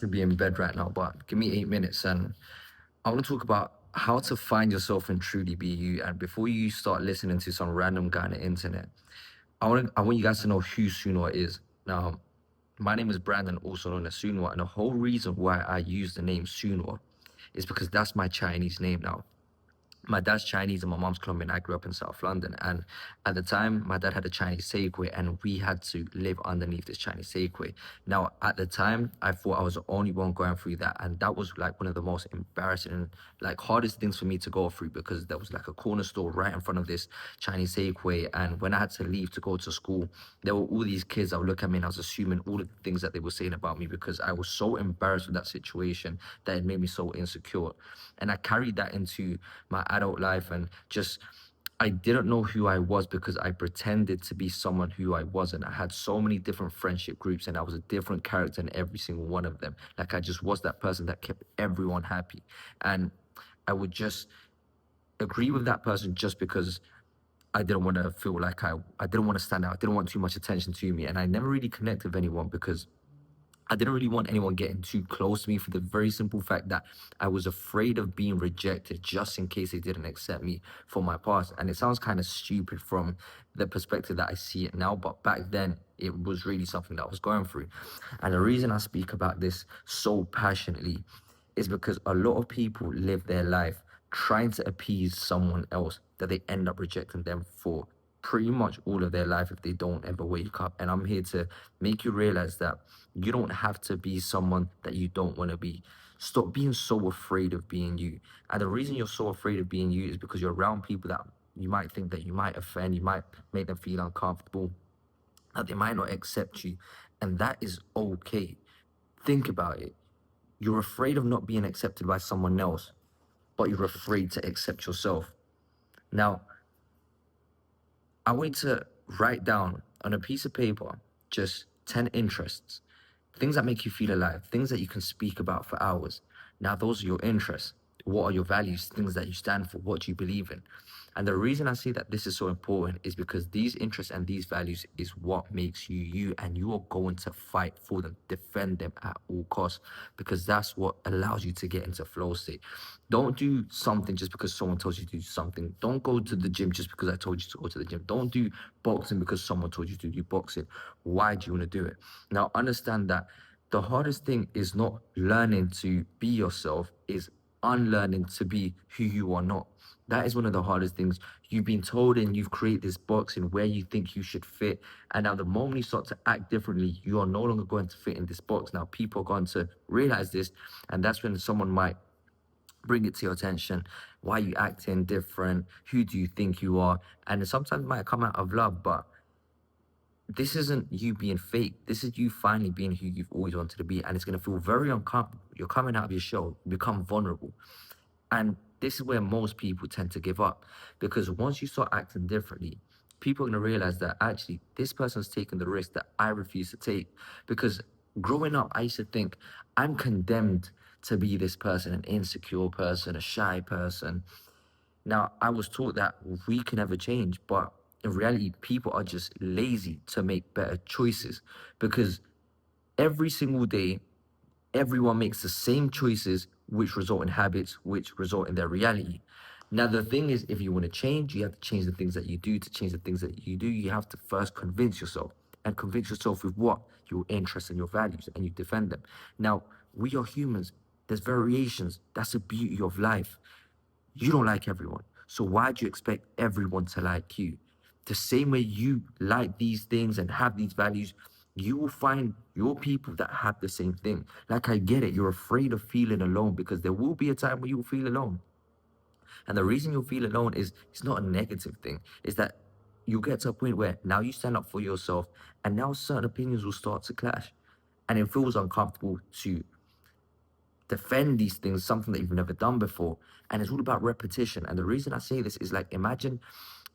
to be in bed right now, but give me 8 minutes and I want to talk about how to find yourself and truly be you. And before you start listening to some random guy on the internet, I want you guys to know who Sunwa is. Now, my name is Brandon, also known as Sunwa, and the whole reason why I use the name Sunwa is because that's my Chinese name now. My dad's Chinese and my mom's Colombian. I grew up in South London, and at the time, my dad had a Chinese takeaway, and we had to live underneath this Chinese takeaway. Now, at the time, I thought I was the only one going through that, and that was like one of the most embarrassing and like hardest things for me to go through because there was like a corner store right in front of this Chinese takeaway, and when I had to leave to go to school, there were all these kids that would look at me, and I was assuming all of the things that they were saying about me because I was so embarrassed with that situation that it made me so insecure, and I carried that into my adult life and just I didn't know who I was because I pretended to be someone who I wasn't. I had so many different friendship groups and I was a different character in every single one of them. Like I just was that person that kept everyone happy. And I would just agree with that person just because I didn't want to feel like I didn't want to stand out. I didn't want too much attention to me. And I never really connected with anyone because I didn't really want anyone getting too close to me for the very simple fact that I was afraid of being rejected just in case they didn't accept me for my past. And it sounds kind of stupid from the perspective that I see it now, but back then it was really something that I was going through. And the reason I speak about this so passionately is because a lot of people live their life trying to appease someone else that they end up rejecting them for pretty much all of their life if they don't ever wake up. And I'm here to make you realize that you don't have to be someone that you don't want to be. Stop being so afraid of being you. And the reason you're so afraid of being you is because you're around people that you might think that you might offend, you might make them feel uncomfortable, that they might not accept you. And that is okay. Think about it. You're afraid of not being accepted by someone else, but you're afraid to accept yourself. Now, I want you to write down on a piece of paper just 10 interests, things that make you feel alive, things that you can speak about for hours. Now, those are your interests. What are your values, things that you stand for, what do you believe in? And the reason I say that this is so important is because these interests and these values is what makes you you, and you are going to fight for them, defend them at all costs, because that's what allows you to get into flow state. Don't do something just because someone tells you to do something. Don't go to the gym just because I told you to go to the gym. Don't do boxing because someone told you to do boxing. Why do you want to do it? Now, understand that the hardest thing is not learning to be yourself, is unlearning to be who you are not. That is one of the hardest things. You've been told and you've created this box in where you think you should fit. And now the moment you start to act differently, you are no longer going to fit in this box. Now people are going to realize this, and that's when someone might bring it to your attention. Why are you acting different? Who do you think you are? And sometimes it might come out of love, but this isn't you being fake. This is you finally being who you've always wanted to be. And it's going to feel very uncomfortable. You're coming out of your shell, you become vulnerable. And this is where most people tend to give up because once you start acting differently, people are going to realize that actually this person's taking the risk that I refuse to take. Because growing up, I used to think I'm condemned to be this person, an insecure person, a shy person. Now, I was taught that we can never change, but in reality, people are just lazy to make better choices because every single day, everyone makes the same choices, which result in habits, which result in their reality. Now, the thing is, if you want to change, you have to change the things that you do. To change the things that you do, you have to first convince yourself. And convince yourself with what? Your interests and your values, and you defend them. Now, we are humans. There's variations. That's the beauty of life. You don't like everyone. So why do you expect everyone to like you? The same way you like these things and have these values, you will find your people that have the same thing. Like I get it, you're afraid of feeling alone because there will be a time where you will feel alone. And the reason you'll feel alone is it's not a negative thing. It's that you'll get to a point where now you stand up for yourself and now certain opinions will start to clash. And it feels uncomfortable to defend these things, something that you've never done before. And it's all about repetition. And the reason I say this is like, imagine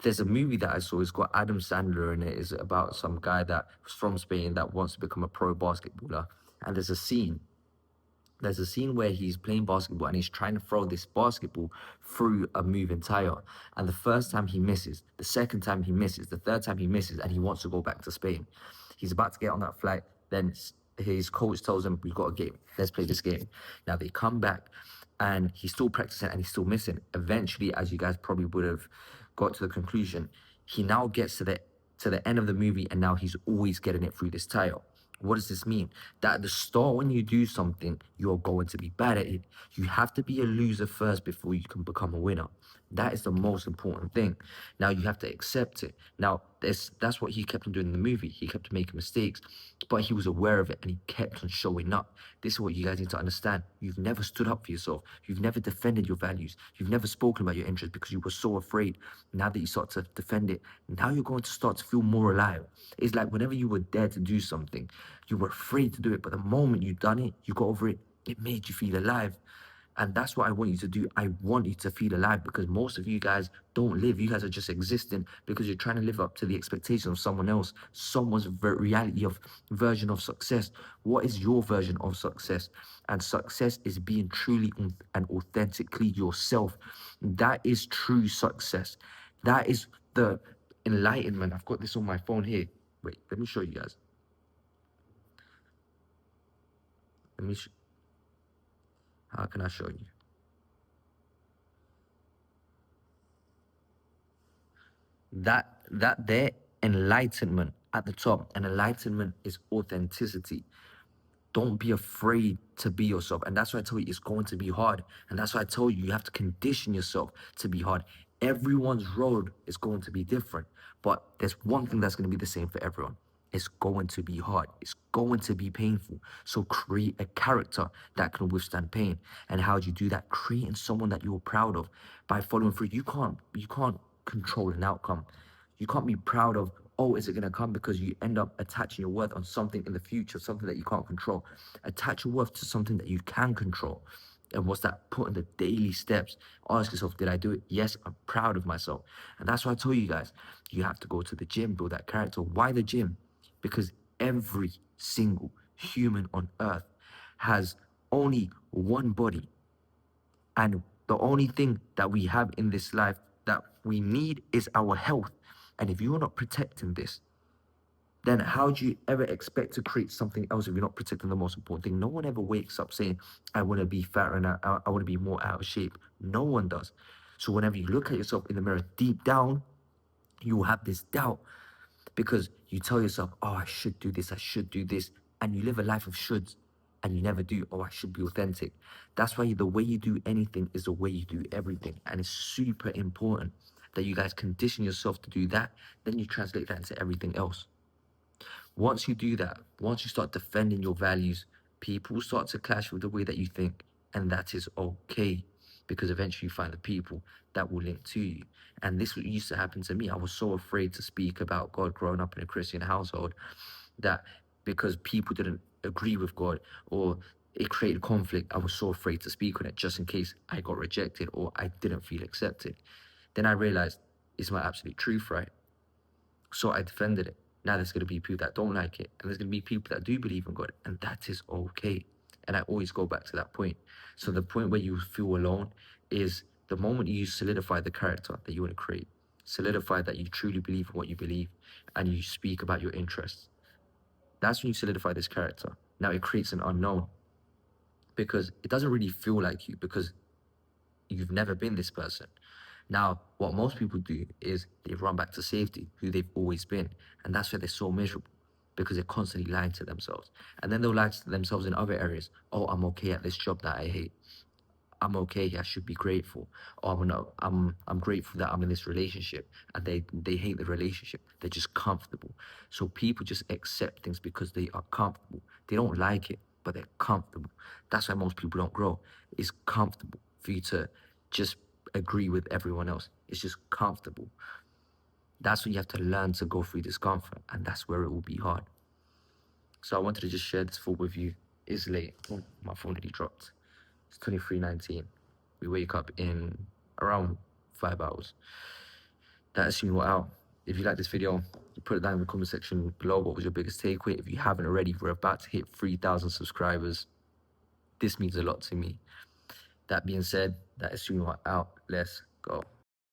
there's a movie that I saw, it's got Adam Sandler in it. It's about some guy that was from Spain that wants to become a pro basketballer. And there's a scene where he's playing basketball and he's trying to throw this basketball through a moving tire. And the first time he misses, the second time he misses, the third time he misses, and he wants to go back to Spain. He's about to get on that flight. Then his coach tells him, "We've got a game. Let's play this game." Now they come back, and he's still practicing and he's still missing. Eventually, as you guys probably would have got to the conclusion, he now gets to the end of the movie, and now he's always getting it through this title. What does this mean? That at the start, when you do something, you're going to be bad at it. You have to be a loser first before you can become a winner. That is the most important thing. Now you have to accept it. Now that's what he kept on doing in the movie. He kept making mistakes, but he was aware of it and he kept on showing up. This is what you guys need to understand. You've never stood up for yourself. You've never defended your values. You've never spoken about your interests because you were so afraid. Now that you start to defend it, now you're going to start to feel more alive. It's like whenever you were dared to do something, you were afraid to do it, but the moment you done it, you got over it, it made you feel alive. And that's what I want you to do. I want you to feel alive, because most of you guys don't live. You guys are just existing because you're trying to live up to the expectations of someone else, someone's reality of version of success. What is your version of success? And success is being truly and authentically yourself. That is true success. That is the enlightenment. I've got this on my phone here. Wait, let me show you guys. Let me. How can I show you? That there, enlightenment at the top, and enlightenment is authenticity. Don't be afraid to be yourself. And that's why I tell you it's going to be hard. And that's why I tell you have to condition yourself to be hard. Everyone's road is going to be different, but there's one thing that's going to be the same for everyone. It's going to be hard. It's going to be painful. So create a character that can withstand pain. And how do you do that? Creating someone that you're proud of by following through. You can't control an outcome. You can't be proud of, oh, is it going to come? Because you end up attaching your worth on something in the future, something that you can't control. Attach your worth to something that you can control. And what's that? Put in the daily steps. Ask yourself, did I do it? Yes, I'm proud of myself. And that's why I told you guys, you have to go to the gym, build that character. Why the gym? Because every single human on earth has only one body. And the only thing that we have in this life that we need is our health. And if you're not protecting this, then how do you ever expect to create something else if you're not protecting the most important thing? No one ever wakes up saying, I want to be fatter and I want to be more out of shape. No one does. So whenever you look at yourself in the mirror, deep down, you will have this doubt because you tell yourself, oh, I should do this, I should do this. And you live a life of shoulds and you never do, oh, I should be authentic. That's why the way you do anything is the way you do everything. And it's super important that you guys condition yourself to do that. Then you translate that into everything else. Once you do that, once you start defending your values, people start to clash with the way that you think. And that is okay, because eventually you find the people that will link to you. And this used to happen to me. I was so afraid to speak about God growing up in a Christian household that because people didn't agree with God or it created conflict, I was so afraid to speak on it just in case I got rejected or I didn't feel accepted. Then I realized it's my absolute truth, right? So I defended it. Now there's going to be people that don't like it, and there's going to be people that do believe in God, and that is okay. And I always go back to that point. So the point where you feel alone is the moment you solidify the character that you want to create, solidify that you truly believe in what you believe, and you speak about your interests. That's when you solidify this character. Now it creates an unknown because it doesn't really feel like you because you've never been this person. Now, what most people do is they run back to safety, who they've always been. And that's why they're so miserable because they're constantly lying to themselves. And then they'll lie to themselves in other areas. Oh, I'm okay at this job that I hate. I'm okay. I should be grateful. Oh, no, I'm grateful that I'm in this relationship, and they hate the relationship. They're just comfortable. So people just accept things because they are comfortable. They don't like it, but they're comfortable. That's why most people don't grow. It's comfortable for you to just agree with everyone else. It's just comfortable. That's when you have to learn to go through discomfort, and that's where it will be hard. So I wanted to just share this thought with you. It's late. Oh, my phone already dropped. It's 23:19. We wake up in around 5 hours. That assumes we're out. If you like this video, you put it down in the comment section below. What was your biggest takeaway? If you haven't already, we're about to hit 3,000 subscribers. This means a lot to me. That being said, that assumes we're out. Let's go.